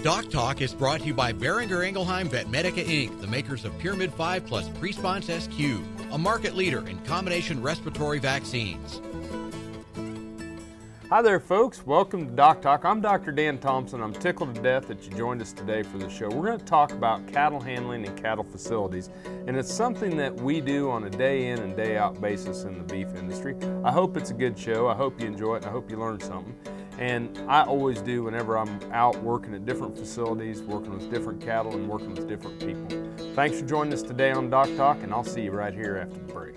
DocTalk is brought to you by Boehringer Ingelheim Vetmedica Inc., the makers of Pyramid 5 plus Presponse SQ, a market leader in combination respiratory vaccines. Hi there, folks. Welcome to DocTalk. I'm Dr. Dan Thomson. I'm tickled to death that you joined us today for the show. We're going to talk about cattle handling and cattle facilities, and it's something that we do on a day in and day out basis in the beef industry. I hope it's a good show. I hope you enjoy it, and I hope you learn something. And I always do whenever I'm out working at different facilities, working with different cattle and working with different people. Thanks for joining us today on DocTalk, and I'll see you right here after the break.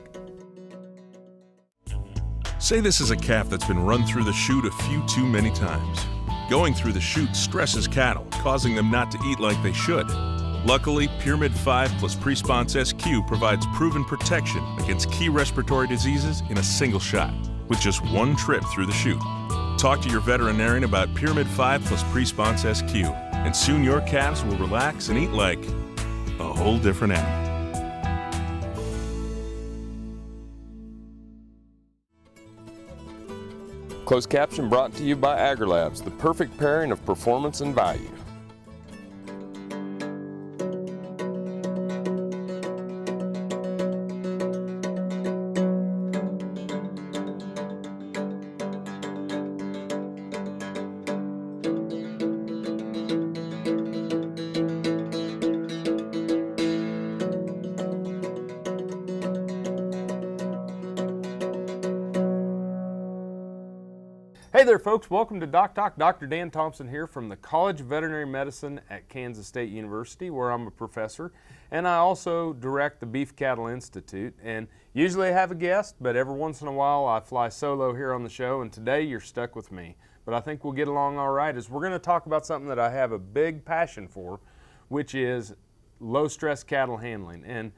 Say this is a calf that's been run through the chute a few too many times. Going through the chute stresses cattle, causing them not to eat like they should. Luckily, Pyramid 5 plus Presponse SQ provides proven protection against key respiratory diseases in a single shot, with just one trip through the chute. Talk to your veterinarian about Pyramid 5 plus Presponse SQ, and soon your calves will relax and eat like a whole different animal. Closed caption brought to you by AgriLabs, the perfect pairing of performance and value. Hey there, folks. Welcome to DocTalk. Dr. Dan Thomson here from the College of Veterinary Medicine at Kansas State University, where I'm a professor, and I also direct the Beef Cattle Institute. And usually I have a guest, but every once in a while I fly solo here on the show, and today you're stuck with me. But I think we'll get along all right, as we're going to talk about something that I have a big passion for, which is low-stress cattle handling. And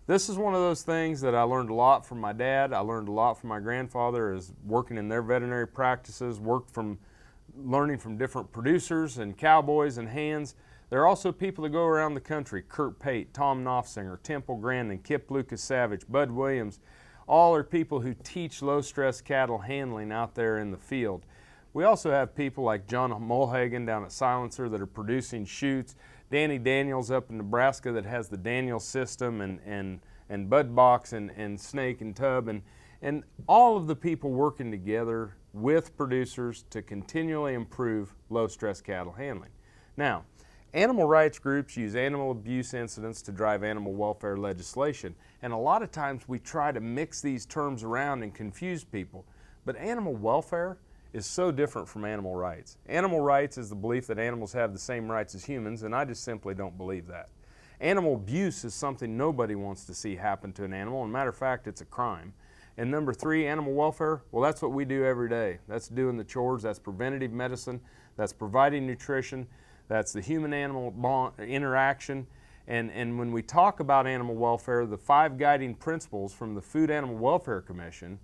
this is one of those things that I learned a lot from my dad. I learned a lot from my grandfather as working in their veterinary practices, learning from different producers and cowboys and hands. There are also people that go around the country, Kurt Pate, Tom Knopfsinger, Temple Grandin, Kip Lucas Savage, Bud Williams. All are people who teach low-stress cattle handling out there in the field. We also have people like John Mulhagen down at Silencer that are producing chutes, Danny Daniels up in Nebraska that has the Daniels system, and Bud Box and Snake and Tub, and all of the people working together with producers to continually improve low-stress cattle handling. Now, animal rights groups use animal abuse incidents to drive animal welfare legislation, and a lot of times we try to mix these terms around and confuse people, but animal welfare is so different from animal rights. Animal rights is the belief that animals have the same rights as humans, and I just simply don't believe that. Animal abuse is something nobody wants to see happen to an animal, and matter of fact, it's a crime. And number three, animal welfare, well, that's what we do every day. That's doing the chores, that's preventative medicine, that's providing nutrition, that's the human-animal interaction. And when we talk about animal welfare, the 5 guiding principles from the Food Animal Welfare Commission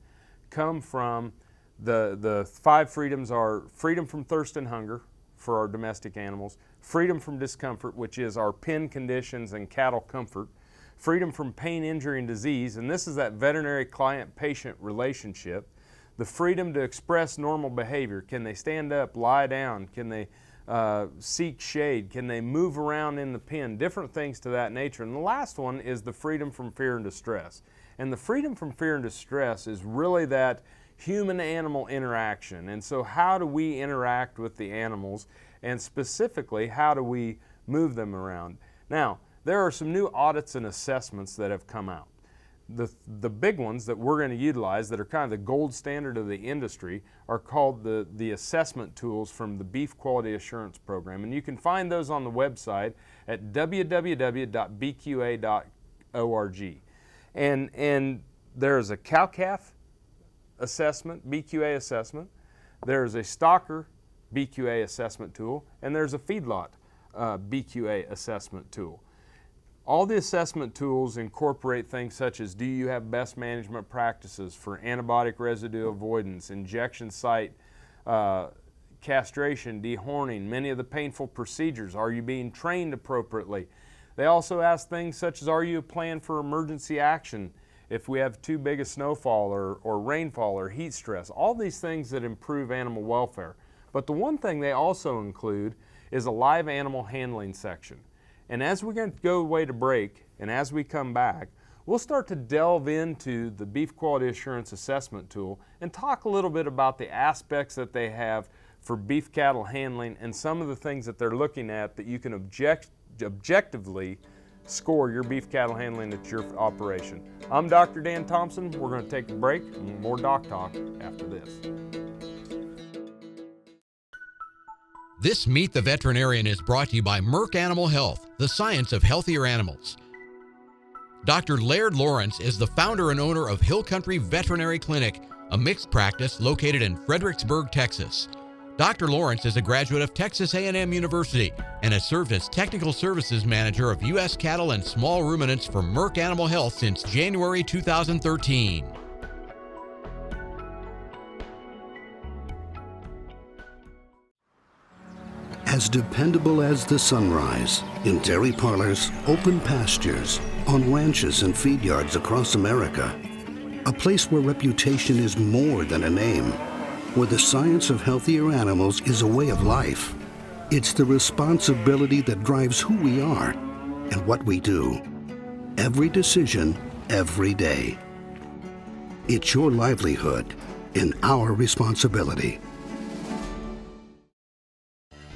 come from the 5 freedoms are freedom from thirst and hunger for our domestic animals, freedom from discomfort, which is our pen conditions and cattle comfort, freedom from pain, injury, and disease, and this is that veterinary client-patient relationship, the freedom to express normal behavior. Can they stand up, lie down? Can they seek shade? Can they move around in the pen? Different things to that nature. And the last one is the freedom from fear and distress. And the freedom from fear and distress is really that human-animal interaction. And so how do we interact with the animals, and specifically how do we move them around? Now, there are some new audits and assessments that have come out. The big ones that we're going to utilize that are kind of the gold standard of the industry are called the assessment tools from the Beef Quality Assurance Program, and you can find those on the website at www.bqa.org. And there's a cow-calf assessment, BQA assessment, there's a stocker BQA assessment tool, and there's a feedlot BQA assessment tool. All the assessment tools incorporate things such as, do you have best management practices for antibiotic residue avoidance, injection site castration, dehorning, many of the painful procedures, are you being trained appropriately? They also ask things such as, are you a plan for emergency action if we have too big a snowfall or rainfall or heat stress? All these things that improve animal welfare. But the one thing they also include is a live animal handling section. And as we're going to go away to break, and as we come back, we'll start to delve into the Beef Quality Assurance Assessment Tool and talk a little bit about the aspects that they have for beef cattle handling and some of the things that they're looking at that you can objectively score your beef cattle handling at your operation. I'm Dr. Dan Thomson. We're going to take a break and more Doc Talk after this. This Meet the Veterinarian is brought to you by Merck Animal Health, the science of healthier animals. Dr. Laird Lawrence is the founder and owner of Hill Country Veterinary Clinic, a mixed practice located in Fredericksburg, Texas. Dr. Lawrence is a graduate of Texas A&M University and has served as Technical Services Manager of U.S. Cattle and Small Ruminants for Merck Animal Health since January 2013. As dependable as the sunrise, in dairy parlors, open pastures, on ranches and feed yards across America. A place where reputation is more than a name, where the science of healthier animals is a way of life. It's the responsibility that drives who we are and what we do. Every decision, every day. It's your livelihood and our responsibility.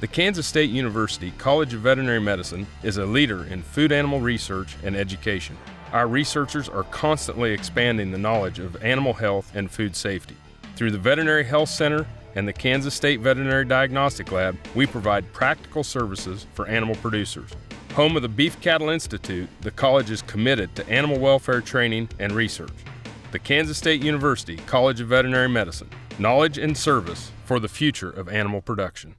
The Kansas State University College of Veterinary Medicine is a leader in food animal research and education. Our researchers are constantly expanding the knowledge of animal health and food safety. Through the Veterinary Health Center and the Kansas State Veterinary Diagnostic Lab, we provide practical services for animal producers. Home of the Beef Cattle Institute, the college is committed to animal welfare training and research. The Kansas State University College of Veterinary Medicine, knowledge and service for the future of animal production.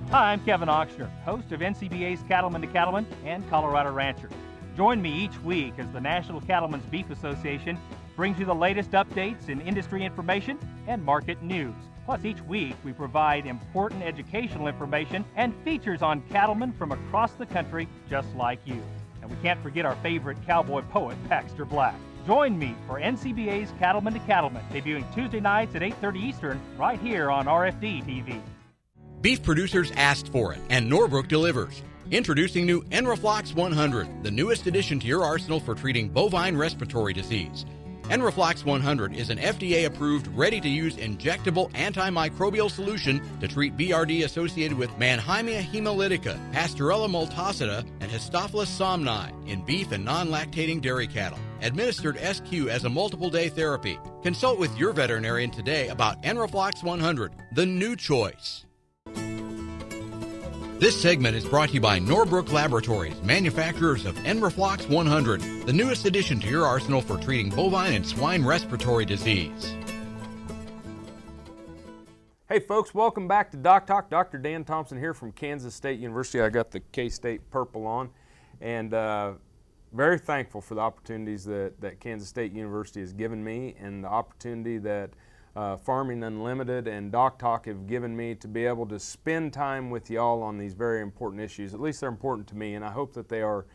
Hi, I'm Kevin Ochsner, host of NCBA's Cattleman to Cattleman and Colorado Rancher. Join me each week as the National Cattlemen's Beef Association brings you the latest updates in industry information and market news. Plus, each week we provide important educational information and features on cattlemen from across the country just like you. And we can't forget our favorite cowboy poet, Baxter Black. Join me for NCBA's Cattleman to Cattleman, debuting Tuesday nights at 8:30 Eastern, right here on RFD TV. Beef producers asked for it, and Norbrook delivers. Introducing new Enroflox 100, the newest addition to your arsenal for treating bovine respiratory disease. Enroflox 100 is an FDA-approved, ready-to-use injectable antimicrobial solution to treat BRD associated with Mannheimia hemolytica, Pasteurella multocida, and Histophilus somni in beef and non-lactating dairy cattle. Administered SQ as a multiple-day therapy. Consult with your veterinarian today about Enroflox 100, the new choice. This segment is brought to you by Norbrook Laboratories, manufacturers of Enroflox 100, the newest addition to your arsenal for treating bovine and swine respiratory disease. Hey folks, welcome back to Doc Talk. Dr. Dan Thomson here from Kansas State University. I got the K-State purple on, and very thankful for the opportunities that Kansas State University has given me and the opportunity that Farming Unlimited and DocTalk have given me to be able to spend time with y'all on these very important issues. At least they're important to me, and I hope that they are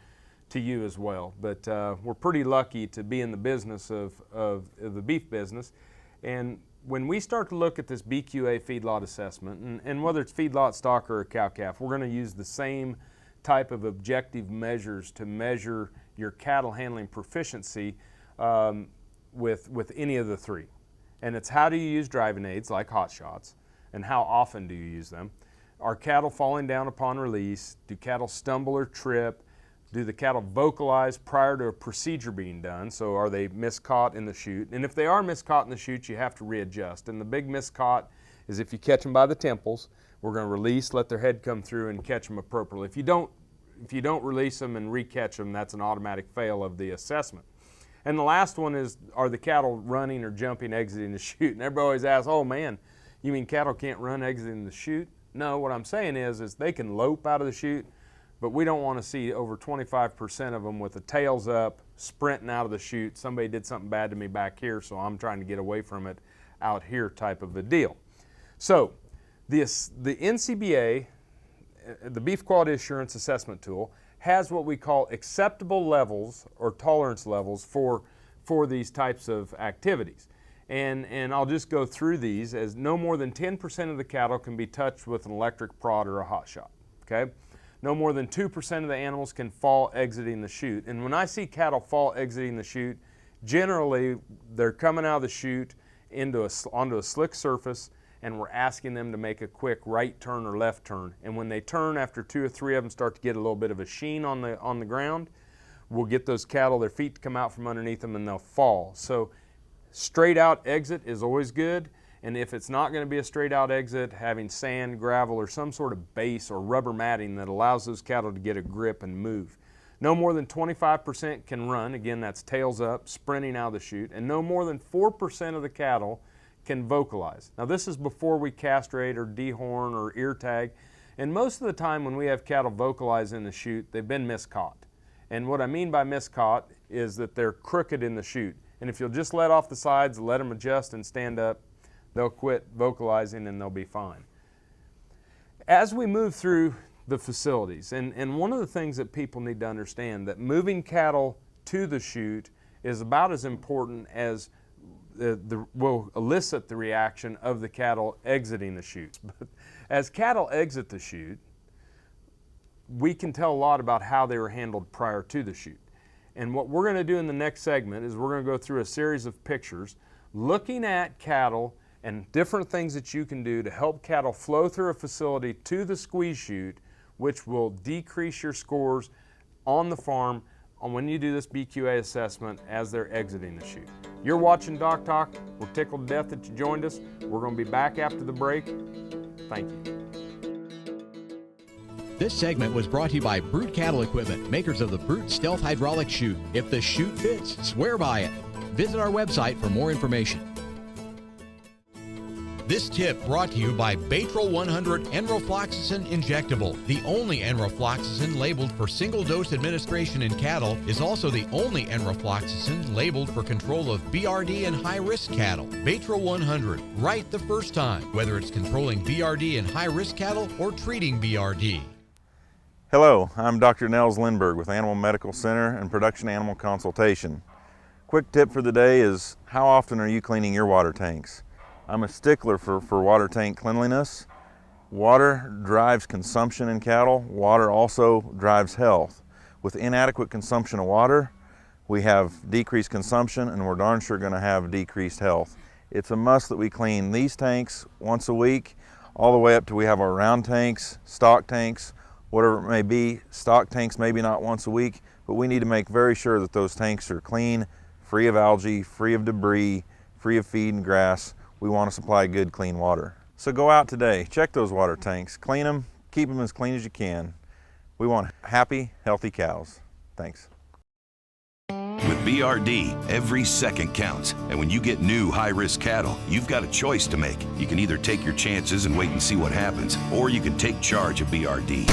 to you as well. But we're pretty lucky to be in the business of the beef business. And when we start to look at this BQA feedlot assessment, and whether it's feedlot stock or a cow-calf, we're going to use the same type of objective measures to measure your cattle handling proficiency with any of the three. And it's how do you use driving aids like hot shots, and how often do you use them? Are cattle falling down upon release? Do cattle stumble or trip? Do the cattle vocalize prior to a procedure being done? So are they miscaught in the chute? And if they are miscaught in the chute, you have to readjust. And the big miscaught is if you catch them by the temples, we're going to release, let their head come through, and catch them appropriately. If you don't release them and re-catch them, that's an automatic fail of the assessment. And the last one is, are the cattle running or jumping, exiting the chute? And everybody always asks, oh man, you mean cattle can't run exiting the chute? No, what I'm saying is they can lope out of the chute, but we don't want to see over 25% of them with the tails up, sprinting out of the chute. Somebody did something bad to me back here, so I'm trying to get away from it out here type of a deal. So the NCBA, the Beef Quality Assurance Assessment Tool, has what we call acceptable levels or tolerance levels for these types of activities. And I'll just go through these as no more than 10% of the cattle can be touched with an electric prod or a hot shot, okay? No more than 2% of the animals can fall exiting the chute. And when I see cattle fall exiting the chute, generally they're coming out of the chute onto a slick surface, and we're asking them to make a quick right turn or left turn. And when they turn, after 2 or 3 of them start to get a little bit of a sheen on the ground, we'll get those cattle, their feet to come out from underneath them, and they'll fall. So straight out exit is always good. And if it's not going to be a straight out exit, having sand, gravel, or some sort of base or rubber matting that allows those cattle to get a grip and move. No more than 25% can run, again that's tails up, sprinting out of the chute, and no more than 4% of the cattle can vocalize. Now this is before we castrate or dehorn or ear tag, and most of the time when we have cattle vocalize in the chute, they've been miscaught. And what I mean by miscaught is that they're crooked in the chute. And if you'll just let off the sides, let them adjust and stand up, they'll quit vocalizing and they'll be fine. As we move through the facilities, and one of the things that people need to understand, that moving cattle to the chute is about as important as will elicit the reaction of the cattle exiting the chute. But as cattle exit the chute, we can tell a lot about how they were handled prior to the chute. And what we're going to do in the next segment is we're going to go through a series of pictures looking at cattle and different things that you can do to help cattle flow through a facility to the squeeze chute, which will decrease your scores on the farm when you do this BQA assessment as they're exiting the chute. You're watching Doc Talk. We're tickled to death that you joined us. We're going to be back after the break. Thank you. This segment was brought to you by Brute Cattle Equipment, makers of the Brute Stealth Hydraulic Chute. If the chute fits, swear by it. Visit our website for more information. This tip brought to you by Batril 100 Enrofloxacin Injectable. The only enrofloxacin labeled for single-dose administration in cattle is also the only enrofloxacin labeled for control of BRD in high-risk cattle. Batril 100, right the first time, whether it's controlling BRD in high-risk cattle or treating BRD. Hello, I'm Dr. Nels Lindberg with Animal Medical Center and Production Animal Consultation. Quick tip for the day is, how often are you cleaning your water tanks? I'm a stickler for water tank cleanliness. Water drives consumption in cattle. Water also drives health. With inadequate consumption of water, we have decreased consumption, and we're darn sure going to have decreased health. It's a must that we clean these tanks once a week, all the way up to we have our round tanks, stock tanks, whatever it may be. Stock tanks maybe not once a week, but we need to make very sure that those tanks are clean, free of algae, free of debris, free of feed and grass. We want to supply good, clean water. So go out today, check those water tanks, clean them, keep them as clean as you can. We want happy, healthy cows. Thanks. With BRD, every second counts. And when you get new high-risk cattle, you've got a choice to make. You can either take your chances and wait and see what happens, or you can take charge of BRD.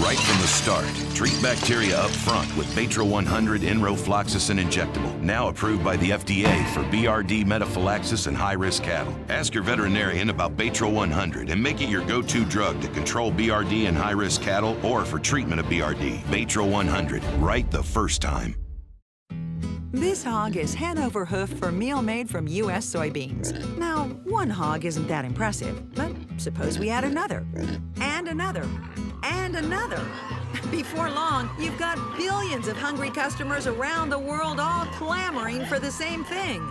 Right from the start, treat bacteria up front with Batril 100 Enrofloxacin Injectable, now approved by the FDA for BRD metaphylaxis in high-risk cattle. Ask your veterinarian about Batril 100 and make it your go-to drug to control BRD in high-risk cattle or for treatment of BRD. Batril 100, right the first time. This hog is head over hoof for meal made from U.S. soybeans. Now, one hog isn't that impressive, but suppose we add another, and another, and another. Before long, you've got billions of hungry customers around the world all clamoring for the same thing.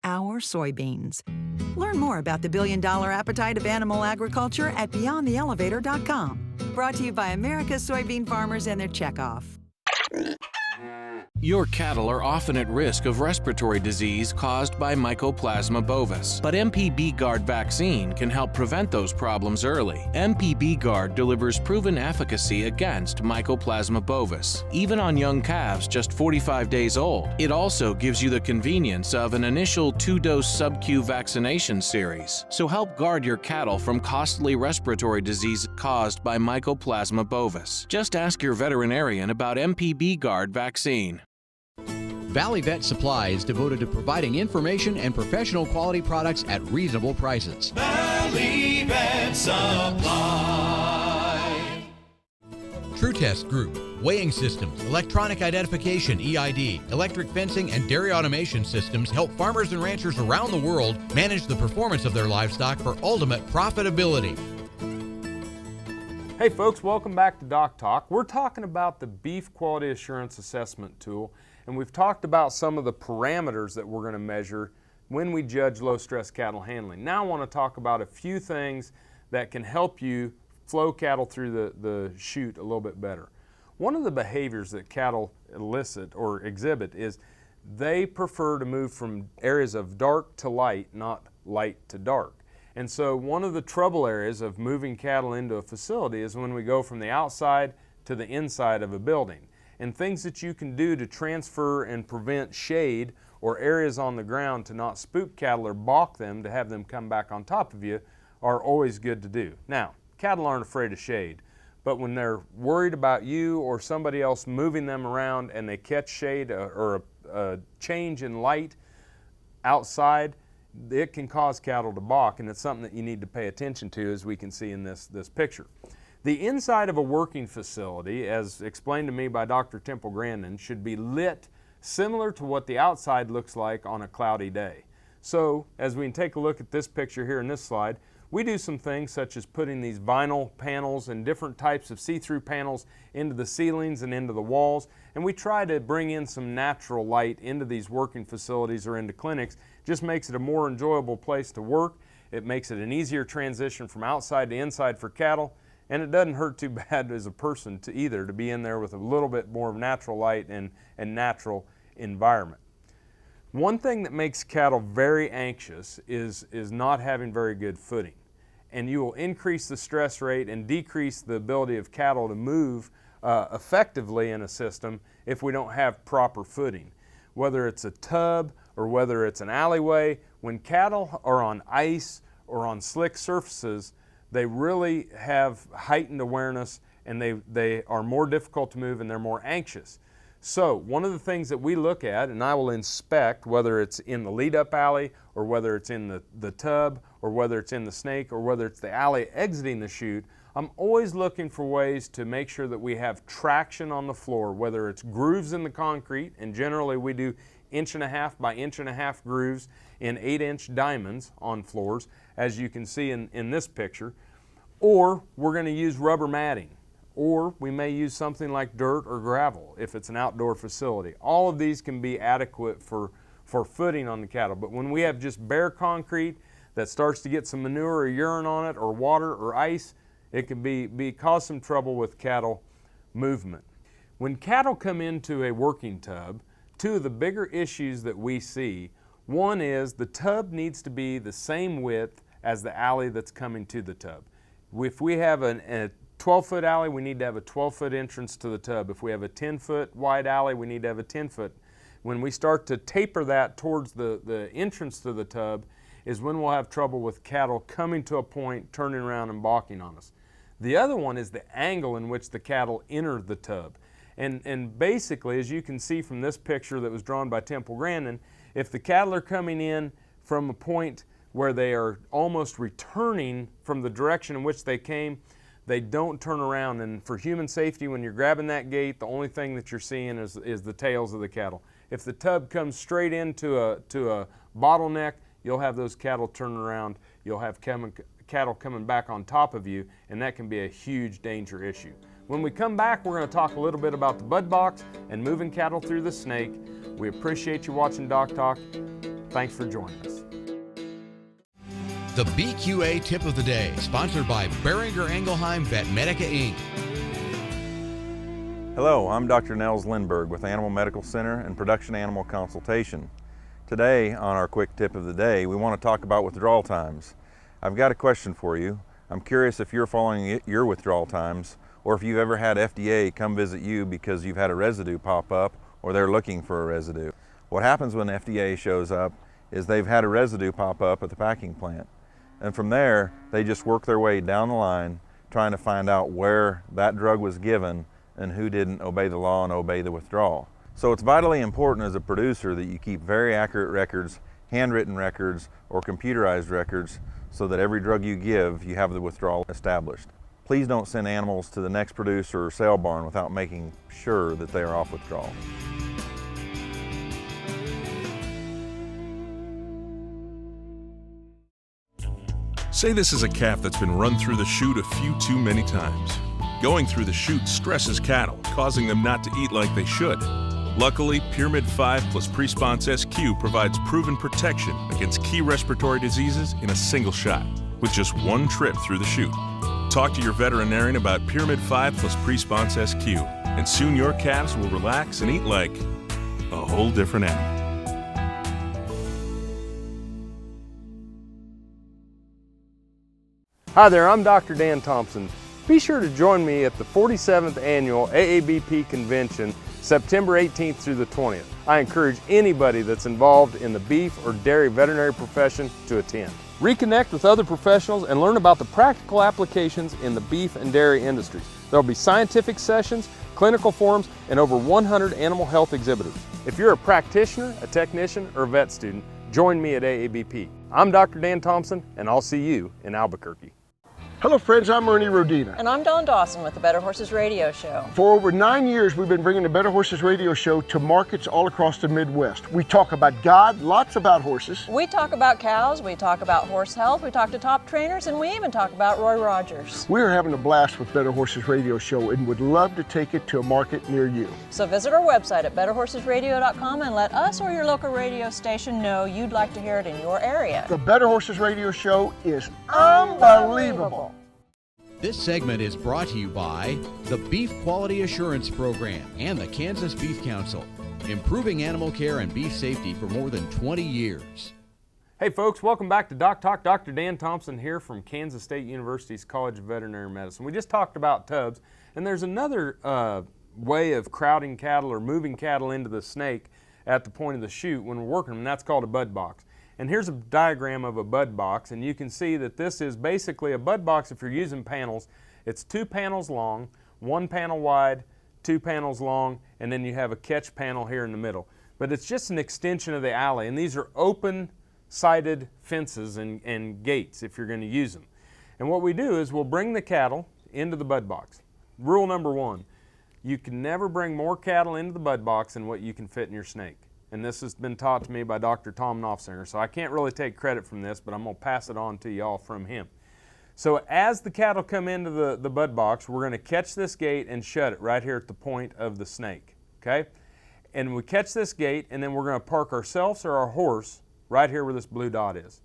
Our soybeans. Learn more about the billion-dollar appetite of animal agriculture at BeyondTheElevator.com. Brought to you by America's soybean farmers and their checkoff. Your cattle are often at risk of respiratory disease caused by Mycoplasma bovis, but MPB Guard vaccine can help prevent those problems early. MPB Guard delivers proven efficacy against Mycoplasma bovis, even on young calves just 45 days old. It also gives you the convenience of an initial 2-dose sub-Q vaccination series, so help guard your cattle from costly respiratory disease caused by Mycoplasma bovis. Just ask your veterinarian about MPB Guard vaccine. Valley Vet Supply is devoted to providing information and professional quality products at reasonable prices. Valley Vet Supply. True Test Group, weighing systems, electronic identification (EID), electric fencing, and dairy automation systems help farmers and ranchers around the world manage the performance of their livestock for ultimate profitability. Hey folks, welcome back to DocTalk. We're talking about the Beef Quality Assurance Assessment Tool, and we've talked about some of the parameters that we're going to measure when we judge low-stress cattle handling. Now I want to talk about a few things that can help you flow cattle through the chute a little bit better. One of the behaviors that cattle elicit or exhibit is they prefer to move from areas of dark to light, not light to dark. And so one of the trouble areas of moving cattle into a facility is when we go from the outside to the inside of a building. And things that you can do to transfer and prevent shade or areas on the ground to not spook cattle or balk them to have them come back on top of you are always good to do. Now, cattle aren't afraid of shade, but when they're worried about you or somebody else moving them around and they catch shade or a change in light outside, it can cause cattle to balk, and it's something that you need to pay attention to, as we can see in this picture. The inside of a working facility, as explained to me by Dr. Temple Grandin, should be lit similar to what the outside looks like on a cloudy day. So, as we can take a look at this picture here in this slide, we do some things such as putting these vinyl panels and different types of see-through panels into the ceilings and into the walls, and we try to bring in some natural light into these working facilities or into clinics. Just makes it a more enjoyable place to work. It makes it an easier transition from outside to inside for cattle, and it doesn't hurt too bad as a person to either to be in there with a little bit more of natural light and natural environment. One thing that makes cattle very anxious is not having very good footing. And you will increase the stress rate and decrease the ability of cattle to move effectively in a system if we don't have proper footing. Whether it's a tub or whether it's an alleyway, when cattle are on ice or on slick surfaces, they really have heightened awareness and they are more difficult to move and they're more anxious. So one of the things that we look at, and I will inspect, whether it's in the lead-up alley or whether it's in the tub or whether it's in the snake or whether it's the alley exiting the chute, I'm always looking for ways to make sure that we have traction on the floor, whether it's grooves in the concrete, and generally we do 1.5 by 1.5 grooves in 8-inch diamonds on floors, as you can see in this picture, or we're going to use rubber matting, or we may use something like dirt or gravel if it's an outdoor facility. All of these can be adequate for footing on the cattle, but when we have just bare concrete that starts to get some manure or urine on it or water or ice, it can cause some trouble with cattle movement. When cattle come into a working tub, two of the bigger issues that we see, one is the tub needs to be the same width as the alley that's coming to the tub. If we have a 12-foot alley, we need to have a 12-foot entrance to the tub. If we have a 10-foot wide alley, we need to have a 10-foot. When we start to taper that towards the entrance to the tub is when we'll have trouble with cattle coming to a point, turning around and balking on us. The other one is the angle in which the cattle enter the tub. And basically, as you can see from this picture that was drawn by Temple Grandin, if the cattle are coming in from a point where they are almost returning from the direction in which they came, they don't turn around. And for human safety, when you're grabbing that gate, the only thing that you're seeing is the tails of the cattle. If the tub comes straight into a bottleneck, you'll have those cattle turn around. You'll have cattle coming back on top of you, and that can be a huge danger issue. When we come back, we're going to talk a little bit about the bud box and moving cattle through the snake. We appreciate you watching DocTalk. Thanks for joining us. The BQA Tip of the Day, sponsored by Beringer Engelheim Vetmedica Inc. Hello, I'm Dr. Nels Lindberg with Animal Medical Center and Production Animal Consultation. Today, on our quick tip of the day, we want to talk about withdrawal times. I've got a question for you. I'm curious if you're following your withdrawal times, or if you've ever had FDA come visit you because you've had a residue pop up or they're looking for a residue. What happens when FDA shows up is they've had a residue pop up at the packing plant. And from there, they just work their way down the line trying to find out where that drug was given and who didn't obey the law and obey the withdrawal. So it's vitally important as a producer that you keep very accurate records, handwritten records, or computerized records so that every drug you give, you have the withdrawal established. Please don't send animals to the next producer or sale barn without making sure that they are off withdrawal. Say this is a calf that's been run through the chute a few too many times. Going through the chute stresses cattle, causing them not to eat like they should. Luckily, Pyramid 5 plus Presponse SQ provides proven protection against key respiratory diseases in a single shot, with just one trip through the chute. Talk to your veterinarian about Pyramid 5 plus Presponse SQ, and soon your calves will relax and eat like a whole different animal. Hi there, I'm Dr. Dan Thomson. Be sure to join me at the 47th Annual AABP Convention, September 18th through the 20th. I encourage anybody that's involved in the beef or dairy veterinary profession to attend. Reconnect with other professionals and learn about the practical applications in the beef and dairy industries. There will be scientific sessions, clinical forums, and over 100 animal health exhibitors. If you're a practitioner, a technician, or a vet student, join me at AABP. I'm Dr. Dan Thomson, and I'll see you in Albuquerque. Hello friends, I'm Ernie Rodina. And I'm Dawn Dawson with the Better Horses Radio Show. For over 9 years, we've been bringing the Better Horses Radio Show to markets all across the Midwest. We talk about God, lots about horses. We talk about cows, we talk about horse health, we talk to top trainers, and we even talk about Roy Rogers. We're having a blast with Better Horses Radio Show and would love to take it to a market near you. So visit our website at betterhorsesradio.com and let us or your local radio station know you'd like to hear it in your area. The Better Horses Radio Show is unbelievable. This segment is brought to you by the Beef Quality Assurance Program and the Kansas Beef Council, improving animal care and beef safety for more than 20 years. Hey folks, welcome back to DocTalk. Dr. Dan Thomson here from Kansas State University's College of Veterinary Medicine. We just talked about tubs, and there's another way of crowding cattle or moving cattle into the snake at the point of the chute when we're working them, and that's called a bud box. And here's a diagram of a bud box, and you can see that this is basically a bud box if you're using panels. It's 2 panels long, 1 panel wide, 2 panels long, and then you have a catch panel here in the middle. But it's just an extension of the alley, and these are open-sided fences and gates if you're going to use them. And what we do is we'll bring the cattle into the bud box. Rule number 1, you can never bring more cattle into the bud box than what you can fit in your snake. And this has been taught to me by Dr. Tom Knopfsinger, so I can't really take credit from this, but I'm going to pass it on to y'all from him. So as the cattle come into the bud box, we're going to catch this gate and shut it right here at the point of the snake, okay? And we catch this gate, and then we're going to park ourselves or our horse right here where this blue dot is.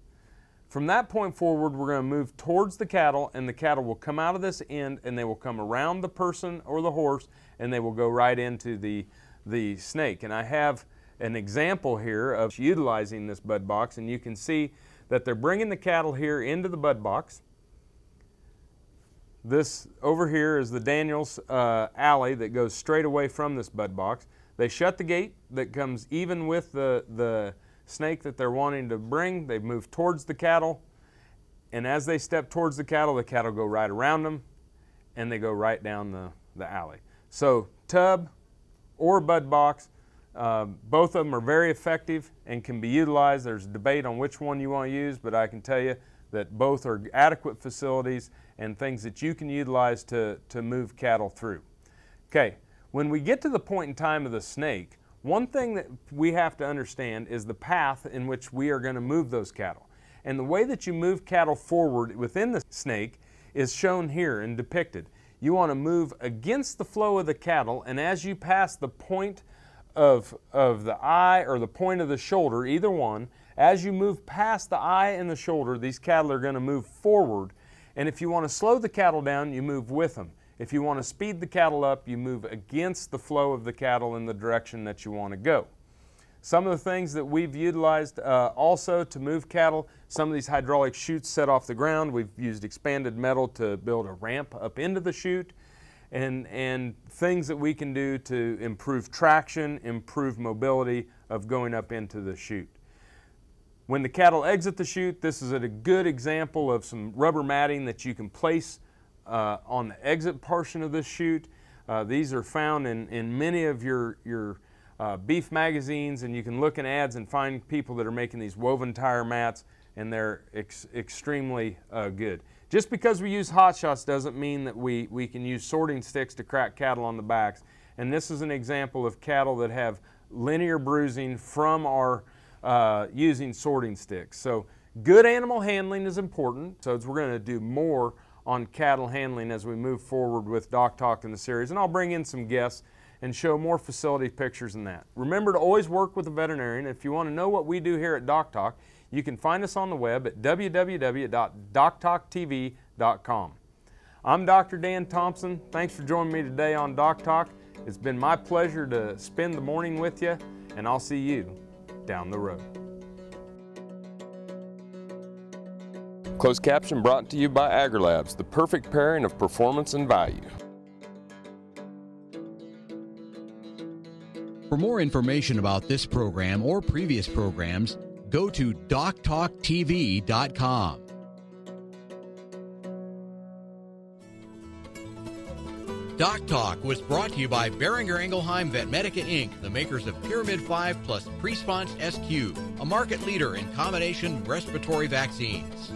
From that point forward, we're going to move towards the cattle, and the cattle will come out of this end, and they will come around the person or the horse, and they will go right into the snake. And I have an example here of utilizing this bud box, and you can see that they're bringing the cattle here into the bud box. This over here is the Daniels alley that goes straight away from this bud box. They shut the gate that comes even with the snake that they're wanting to bring. They move towards the cattle, and as they step towards the cattle go right around them, and they go right down the alley. So tub or bud box, both of them are very effective and can be utilized. There's debate on which one you want to use, but I can tell you that both are adequate facilities and things that you can utilize to move cattle through. Okay, when we get to the point in time of the snake, one thing that we have to understand is the path in which we are going to move those cattle. And the way that you move cattle forward within the snake is shown here and depicted. You want to move against the flow of the cattle, and as you pass the point of the eye or the point of the shoulder, either one, as you move past the eye and the shoulder, these cattle are going to move forward. And if you want to slow the cattle down, you move with them. If you want to speed the cattle up, you move against the flow of the cattle in the direction that you want to go. Some of the things that we've utilized also to move cattle, some of these hydraulic chutes set off the ground. We've used expanded metal to build a ramp up into the chute. And things that we can do to improve traction, improve mobility of going up into the chute. When the cattle exit the chute, this is a good example of some rubber matting that you can place on the exit portion of the chute. These are found in many of your beef magazines, and you can look in ads and find people that are making these woven tire mats, and they're extremely good. Just because we use hot shots doesn't mean that we can use sorting sticks to crack cattle on the backs. And this is an example of cattle that have linear bruising from our using sorting sticks. So good animal handling is important. So we're going to do more on cattle handling as we move forward with DocTalk in the series. And I'll bring in some guests and show more facility pictures than that. Remember to always work with a veterinarian. If you want to know what we do here at DocTalk, you can find us on the web at www.doctalktv.com. I'm Dr. Dan Thomson. Thanks for joining me today on DocTalk. It's been my pleasure to spend the morning with you, and I'll see you down the road. Closed caption brought to you by AgriLabs, the perfect pairing of performance and value. For more information about this program or previous programs, go to DocTalkTV.com. DocTalk was brought to you by Boehringer Ingelheim Vetmedica Inc., the makers of Pyramid 5 plus Presponse SQ, a market leader in combination respiratory vaccines.